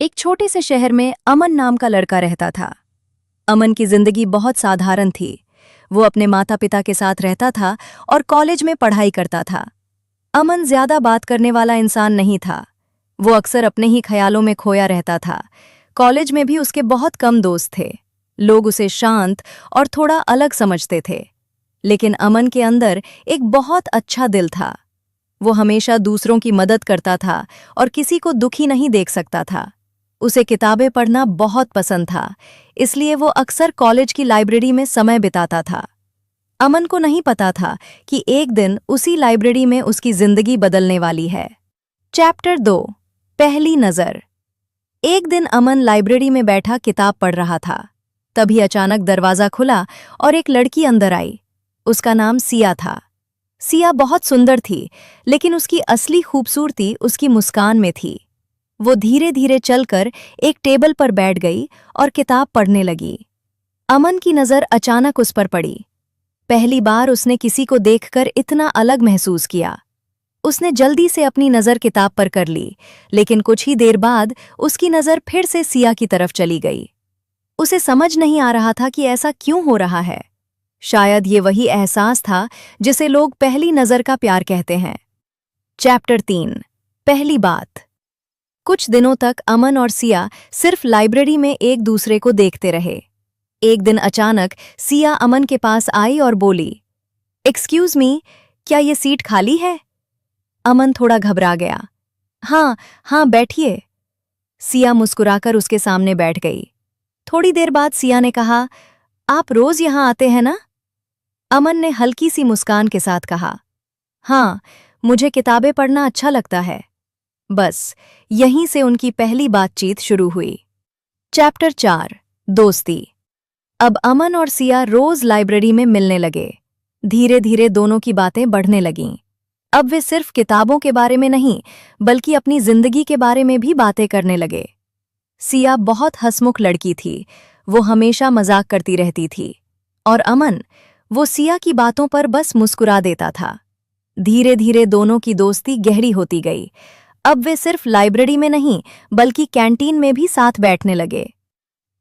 एक छोटे से शहर में अमन नाम का लड़का रहता था। अमन की जिंदगी बहुत साधारण थी। वो अपने माता पिता के साथ रहता था और कॉलेज में पढ़ाई करता था। अमन ज्यादा बात करने वाला इंसान नहीं था। वो अक्सर अपने ही ख्यालों में खोया रहता था। कॉलेज में भी उसके बहुत कम दोस्त थे। लोग उसे शांत और थोड़ा अलग समझते थे। लेकिन अमन के अंदर एक बहुत अच्छा दिल था। वो हमेशा दूसरों की मदद करता था और किसी को दुखी नहीं देख सकता था। उसे किताबें पढ़ना बहुत पसंद था, इसलिए वो अक्सर कॉलेज की लाइब्रेरी में समय बिताता था। अमन को नहीं पता था कि एक दिन उसी लाइब्रेरी में उसकी जिंदगी बदलने वाली है। चैप्टर 2, पहली नजर। एक दिन अमन लाइब्रेरी में बैठा किताब पढ़ रहा था। तभी अचानक दरवाजा खुला और एक लड़की अंदर आई। उसका नाम सिया था। सिया बहुत सुंदर थी, लेकिन उसकी असली खूबसूरती उसकी मुस्कान में थी। वो धीरे धीरे चलकर एक टेबल पर बैठ गई और किताब पढ़ने लगी। अमन की नजर अचानक उस पर पड़ी। पहली बार उसने किसी को देखकर इतना अलग महसूस किया। उसने जल्दी से अपनी नजर किताब पर कर ली, लेकिन कुछ ही देर बाद उसकी नजर फिर से सिया की तरफ चली गई। उसे समझ नहीं आ रहा था कि ऐसा क्यों हो रहा है। शायद ये वही एहसास था जिसे लोग पहली नजर का प्यार कहते हैं। चैप्टर 3, पहली बात। कुछ दिनों तक अमन और सिया सिर्फ लाइब्रेरी में एक दूसरे को देखते रहे। एक दिन अचानक सिया अमन के पास आई और बोली, एक्सक्यूज मी, क्या ये सीट खाली है? अमन थोड़ा घबरा गया। हाँ हाँ, बैठिए। सिया मुस्कुराकर उसके सामने बैठ गई। थोड़ी देर बाद सिया ने कहा, आप रोज यहाँ आते हैं ना? अमन ने हल्की सी मुस्कान के साथ कहा, हाँ, मुझे किताबें पढ़ना अच्छा लगता है। बस यहीं से उनकी पहली बातचीत शुरू हुई। चैप्टर 4, दोस्ती। अब अमन और सिया रोज लाइब्रेरी में मिलने लगे। धीरे धीरे दोनों की बातें बढ़ने लगीं। अब वे सिर्फ किताबों के बारे में नहीं, बल्कि अपनी जिंदगी के बारे में भी बातें करने लगे। सिया बहुत हंसमुख लड़की थी। वो हमेशा मजाक करती रहती थी। और अमन, वो सिया की बातों पर बस मुस्कुरा देता था। धीरे धीरे दोनों की दोस्ती गहरी होती गई। अब वे सिर्फ लाइब्रेरी में नहीं, बल्कि कैंटीन में भी साथ बैठने लगे।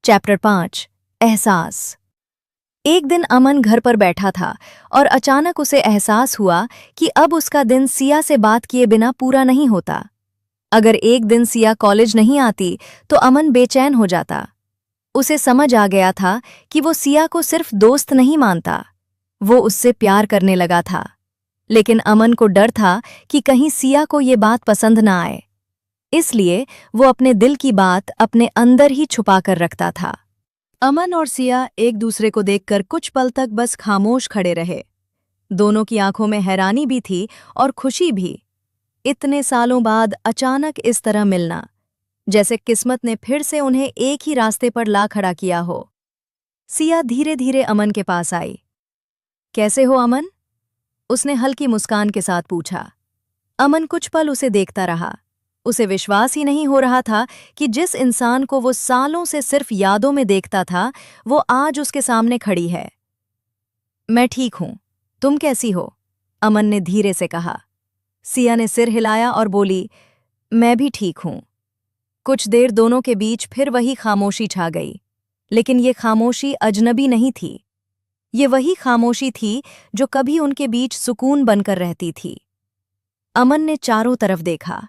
चैप्टर 5, एहसास। एक दिन अमन घर पर बैठा था और अचानक उसे एहसास हुआ कि अब उसका दिन सिया से बात किए बिना पूरा नहीं होता। अगर एक दिन सिया कॉलेज नहीं आती तो अमन बेचैन हो जाता। उसे समझ आ गया था कि वो सिया को सिर्फ दोस्त नहीं मानता, वो उससे प्यार करने लगा था। लेकिन अमन को डर था कि कहीं सिया को ये बात पसंद ना आए। इसलिए वो अपने दिल की बात अपने अंदर ही छुपा कर रखता था। अमन और सिया एक दूसरे को देखकर कुछ पल तक बस खामोश खड़े रहे। दोनों की आंखों में हैरानी भी थी और खुशी भी। इतने सालों बाद अचानक इस तरह मिलना, जैसे किस्मत ने फिर से उन्हें एक ही रास्ते पर ला खड़ा किया हो। सिया धीरे धीरे अमन के पास आई। कैसे हो अमन? उसने हल्की मुस्कान के साथ पूछा। अमन कुछ पल उसे देखता रहा। उसे विश्वास ही नहीं हो रहा था कि जिस इंसान को वो सालों से सिर्फ यादों में देखता था, वो आज उसके सामने खड़ी है। मैं ठीक हूं, तुम कैसी हो? अमन ने धीरे से कहा। सिया ने सिर हिलाया और बोली, मैं भी ठीक हूं। कुछ देर दोनों के बीच फिर वही खामोशी छा गई। लेकिन ये खामोशी अजनबी नहीं थी। ये वही खामोशी थी जो कभी उनके बीच सुकून बनकर रहती थी। अमन ने चारों तरफ देखा।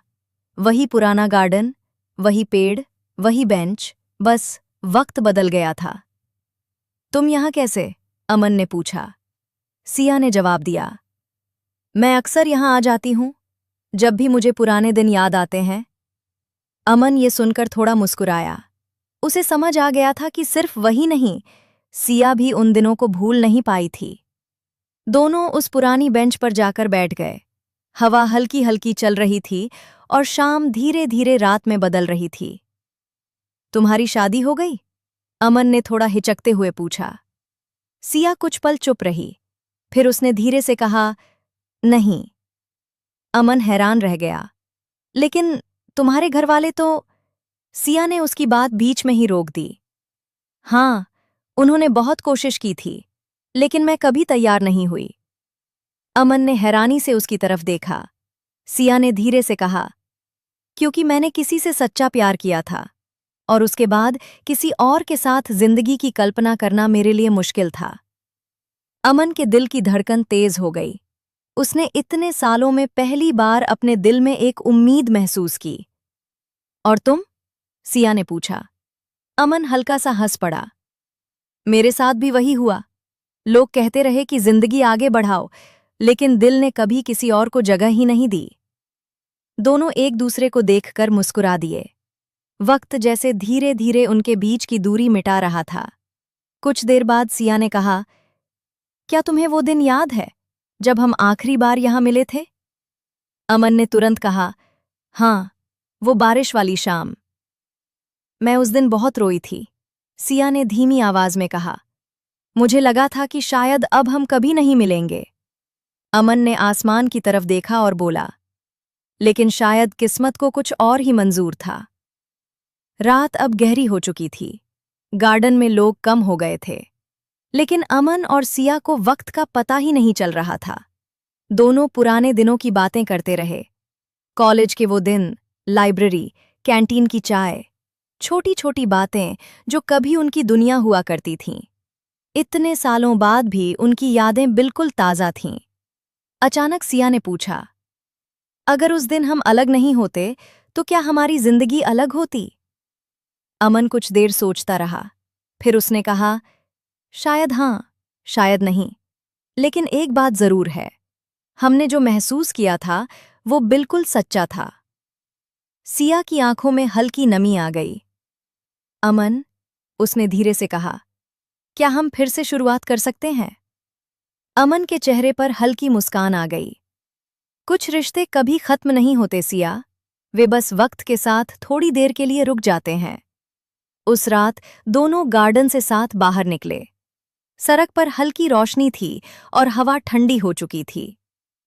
वही पुराना गार्डन, वही पेड़, वही बेंच, बस वक्त बदल गया था। तुम यहाँ कैसे? अमन ने पूछा। सिया ने जवाब दिया, मैं अक्सर यहाँ आ जाती हूँ, जब भी मुझे पुराने दिन याद आते हैं। अमन ये सुनकर थोड़ा मुस्कुराया। उसे समझ आ गया था कि सिर्फ वही नहीं, सिया भी उन दिनों को भूल नहीं पाई थी। दोनों उस पुरानी बेंच पर जाकर बैठ गए। हवा हल्की हल्की चल रही थी और शाम धीरे धीरे रात में बदल रही थी। तुम्हारी शादी हो गई? अमन ने थोड़ा हिचकते हुए पूछा। सिया कुछ पल चुप रही। फिर उसने धीरे से कहा, नहीं। अमन हैरान रह गया। लेकिन तुम्हारे घरवाले तो... सिया ने उसकी बात बीच में ही रोक दी। हाँ, उन्होंने बहुत कोशिश की थी, लेकिन मैं कभी तैयार नहीं हुई। अमन ने हैरानी से उसकी तरफ देखा। सिया ने धीरे से कहा, क्योंकि मैंने किसी से सच्चा प्यार किया था, और उसके बाद किसी और के साथ जिंदगी की कल्पना करना मेरे लिए मुश्किल था। अमन के दिल की धड़कन तेज हो गई। उसने इतने सालों में पहली बार अपने दिल में एक उम्मीद महसूस की। और तुम? सिया ने पूछा। अमन हल्का सा हंस पड़ा। मेरे साथ भी वही हुआ। लोग कहते रहे कि जिंदगी आगे बढ़ाओ, लेकिन दिल ने कभी किसी और को जगह ही नहीं दी। दोनों एक दूसरे को देखकर मुस्कुरा दिए। वक्त जैसे धीरे धीरे उनके बीच की दूरी मिटा रहा था। कुछ देर बाद सिया ने कहा, क्या तुम्हें वो दिन याद है जब हम आखिरी बार यहां मिले थे? अमन ने तुरंत कहा, हाँ, वो बारिश वाली शाम। मैं उस दिन बहुत रोई थी, सिया ने धीमी आवाज में कहा। मुझे लगा था कि शायद अब हम कभी नहीं मिलेंगे। अमन ने आसमान की तरफ देखा और बोला, लेकिन शायद किस्मत को कुछ और ही मंजूर था। रात अब गहरी हो चुकी थी। गार्डन में लोग कम हो गए थे, लेकिन अमन और सिया को वक्त का पता ही नहीं चल रहा था। दोनों पुराने दिनों की बातें करते रहे। कॉलेज के वो दिन, लाइब्रेरी, कैंटीन की चाय, छोटी छोटी बातें जो कभी उनकी दुनिया हुआ करती थीं। इतने सालों बाद भी उनकी यादें बिल्कुल ताज़ा थीं। अचानक सिया ने पूछा, अगर उस दिन हम अलग नहीं होते तो क्या हमारी जिंदगी अलग होती? अमन कुछ देर सोचता रहा। फिर उसने कहा, शायद हाँ, शायद नहीं, लेकिन एक बात जरूर है, हमने जो महसूस किया था वो बिल्कुल सच्चा था। सिया की आंखों में हल्की नमी आ गई। अमन, उसने धीरे से कहा, क्या हम फिर से शुरुआत कर सकते हैं? अमन के चेहरे पर हल्की मुस्कान आ गई। कुछ रिश्ते कभी खत्म नहीं होते सिया, वे बस वक्त के साथ थोड़ी देर के लिए रुक जाते हैं। उस रात दोनों गार्डन से साथ बाहर निकले। सड़क पर हल्की रोशनी थी और हवा ठंडी हो चुकी थी,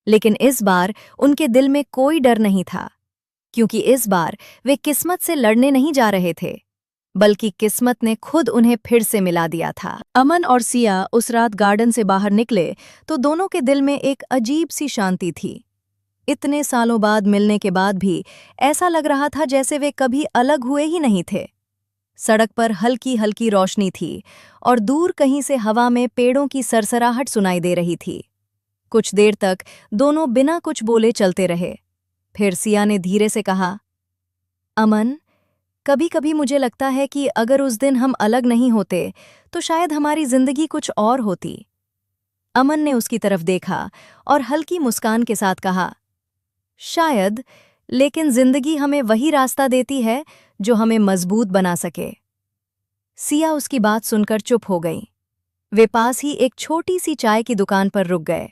लेकिन इस बार उनके दिल में कोई डर नहीं था, क्योंकि इस बार वे किस्मत से लड़ने नहीं जा रहे थे, बल्कि किस्मत ने खुद उन्हें फिर से मिला दिया था। अमन और सिया उस रात गार्डन से बाहर निकले तो दोनों के दिल में एक अजीब सी शांति थी। इतने सालों बाद मिलने के बाद भी ऐसा लग रहा था जैसे वे कभी अलग हुए ही नहीं थे। सड़क पर हल्की हल्की रोशनी थी और दूर कहीं से हवा में पेड़ों की सरसराहट सुनाई दे रही थी। कुछ देर तक दोनों बिना कुछ बोले चलते रहे। फिर सिया ने धीरे से कहा, अमन, कभी कभी मुझे लगता है कि अगर उस दिन हम अलग नहीं होते तो शायद हमारी जिंदगी कुछ और होती। अमन ने उसकी तरफ देखा और हल्की मुस्कान के साथ कहा, शायद, लेकिन जिंदगी हमें वही रास्ता देती है जो हमें मजबूत बना सके। सिया उसकी बात सुनकर चुप हो गई। वे पास ही एक छोटी सी चाय की दुकान पर रुक गए।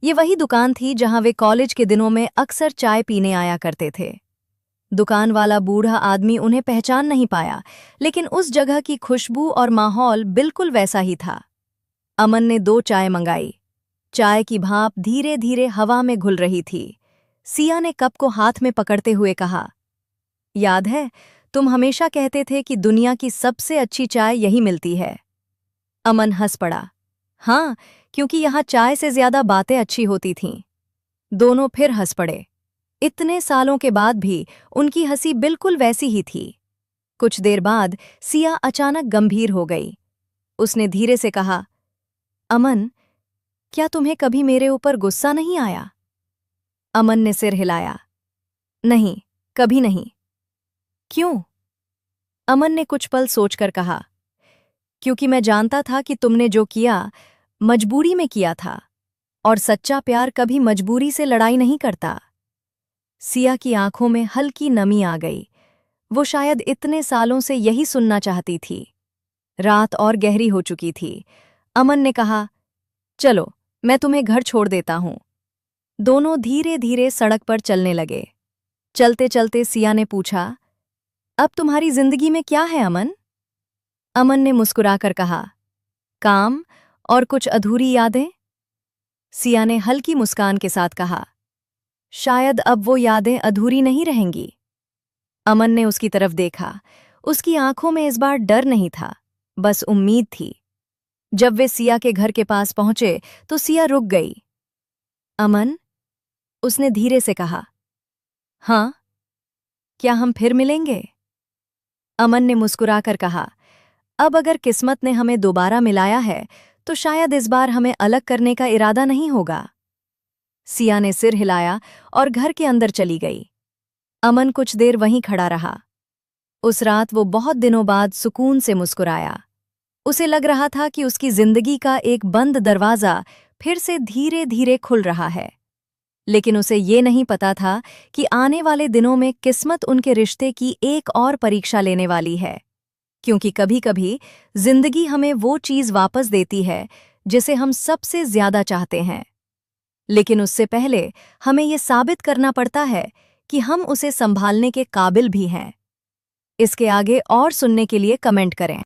ये वही दुकान थी जहां वे कॉलेज के दिनों में अक्सर चाय पीने आया करते थे। दुकान वाला बूढ़ा आदमी उन्हें पहचान नहीं पाया, लेकिन उस जगह की खुशबू और माहौल बिल्कुल वैसा ही था। अमन ने 2 चाय मंगाई। चाय की भाप धीरे धीरे हवा में घुल रही थी। सिया ने कप को हाथ में पकड़ते हुए कहा, याद है, तुम हमेशा कहते थे कि दुनिया की सबसे अच्छी चाय यही मिलती है। अमन हंस पड़ा। हाँ, क्योंकि यहाँ चाय से ज्यादा बातें अच्छी होती थीं। दोनों फिर हंस पड़े। इतने सालों के बाद भी उनकी हंसी बिल्कुल वैसी ही थी। कुछ देर बाद सिया अचानक गंभीर हो गई। उसने धीरे से कहा, अमन, क्या तुम्हें कभी मेरे ऊपर गुस्सा नहीं आया? अमन ने सिर हिलाया। नहीं, कभी नहीं। क्यों? अमन ने कुछ पल सोचकर कहा, क्योंकि मैं जानता था कि तुमने जो किया मजबूरी में किया था, और सच्चा प्यार कभी मजबूरी से लड़ाई नहीं करता। सिया की आंखों में हल्की नमी आ गई। वो शायद इतने सालों से यही सुनना चाहती थी। रात और गहरी हो चुकी थी। अमन ने कहा, चलो, मैं तुम्हें घर छोड़ देता हूं। दोनों धीरे धीरे सड़क पर चलने लगे। चलते चलते सिया ने पूछा, अब तुम्हारी जिंदगी में क्या है अमन? अमन ने मुस्कुराकर कहा, काम और कुछ अधूरी यादें। सिया ने हल्की मुस्कान के साथ कहा, शायद अब वो यादें अधूरी नहीं रहेंगी। अमन ने उसकी तरफ देखा। उसकी आंखों में इस बार डर नहीं था, बस उम्मीद थी। जब वे सिया के घर के पास पहुंचे तो सिया रुक गई। अमन, उसने धीरे से कहा, हाँ, क्या हम फिर मिलेंगे? अमन ने मुस्कुराकर कहा, अब अगर किस्मत ने हमें दोबारा मिलाया है तो शायद इस बार हमें अलग करने का इरादा नहीं होगा। सिया ने सिर हिलाया और घर के अंदर चली गई। अमन कुछ देर वहीं खड़ा रहा। उस रात वो बहुत दिनों बाद सुकून से मुस्कुराया। उसे लग रहा था कि उसकी जिंदगी का एक बंद दरवाजा फिर से धीरे धीरे खुल रहा है। लेकिन उसे ये नहीं पता था कि आने वाले दिनों में किस्मत उनके रिश्ते की एक और परीक्षा लेने वाली है। क्योंकि कभी-कभी जिंदगी हमें वो चीज वापस देती है जिसे हम सबसे ज्यादा चाहते हैं, लेकिन उससे पहले हमें ये साबित करना पड़ता है कि हम उसे संभालने के काबिल भी हैं। इसके आगे और सुनने के लिए कमेंट करें।